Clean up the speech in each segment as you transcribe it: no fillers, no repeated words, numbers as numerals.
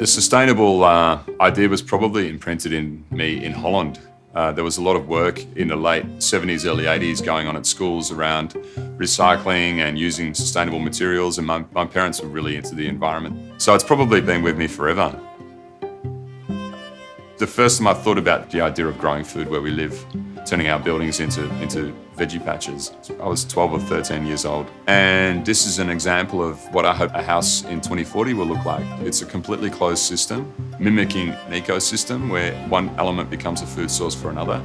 sustainable idea was probably imprinted in me in Holland. There was a lot of work in the late 70s, early 80s going on at schools around recycling and using sustainable materials, and my parents were really into the environment. So it's probably been with me forever. The first time I thought about the idea of growing food where we live, turning our buildings into veggie patches, I was 12 or 13 years old. And this is an example of what I hope a house in 2040 will look like. It's a completely closed system, mimicking an ecosystem where one element becomes a food source for another.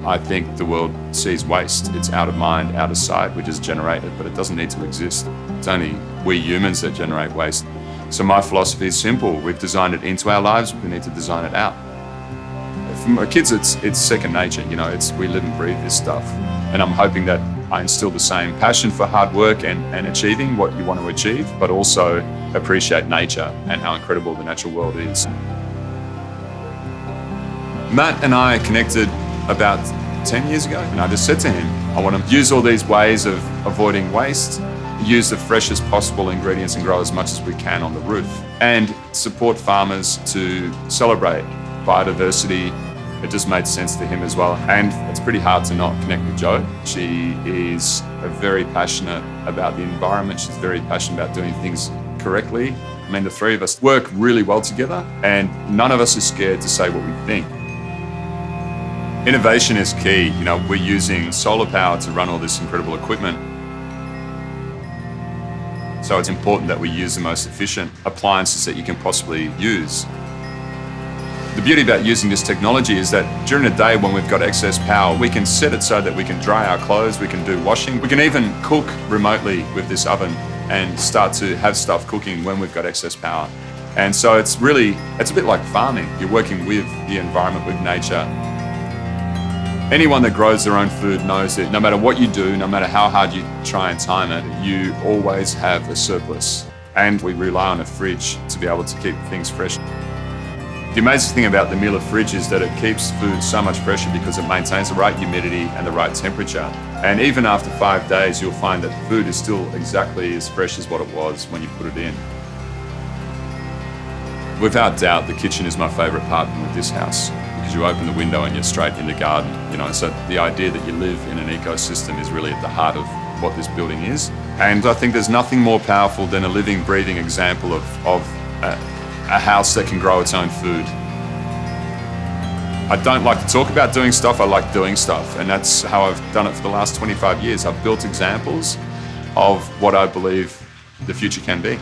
I think the world sees waste. It's out of mind, out of sight. We just generate it, but it doesn't need to exist. It's only we humans that generate waste. So my philosophy is simple. We've designed it into our lives, we need to design it out. For my kids, it's second nature. We live and breathe this stuff. And I'm hoping that I instill the same passion for hard work and achieving what you want to achieve, but also appreciate nature and how incredible the natural world is. Matt and I connected about 10 years ago, and I just said to him, I want to use all these ways of avoiding waste, use the freshest possible ingredients and grow as much as we can on the roof, and support farmers to celebrate biodiversity. It just made sense to him as well. And it's pretty hard to not connect with Jo. She is very passionate about the environment. She's very passionate about doing things correctly. I mean, the three of us work really well together, and none of us is scared to say what we think. Innovation is key. We're using solar power to run all this incredible equipment. So it's important that we use the most efficient appliances that you can possibly use. The beauty about using this technology is that during the day when we've got excess power, we can set it so that we can dry our clothes, we can do washing, we can even cook remotely with this oven and start to have stuff cooking when we've got excess power. And so it's a bit like farming. You're working with the environment, with nature. Anyone that grows their own food knows that no matter what you do, no matter how hard you try and time it, you always have a surplus. And we rely on a fridge to be able to keep things fresh. The amazing thing about the Miele fridge is that it keeps food so much fresher because it maintains the right humidity and the right temperature. And even after 5 days, you'll find that food is still exactly as fresh as what it was when you put it in. Without doubt, the kitchen is my favourite part of this house, because you open the window and you're straight in the garden. So the idea that you live in an ecosystem is really at the heart of what this building is. And I think there's nothing more powerful than a living, breathing example of a house that can grow its own food. I don't like to talk about doing stuff, I like doing stuff. And that's how I've done it for the last 25 years. I've built examples of what I believe the future can be.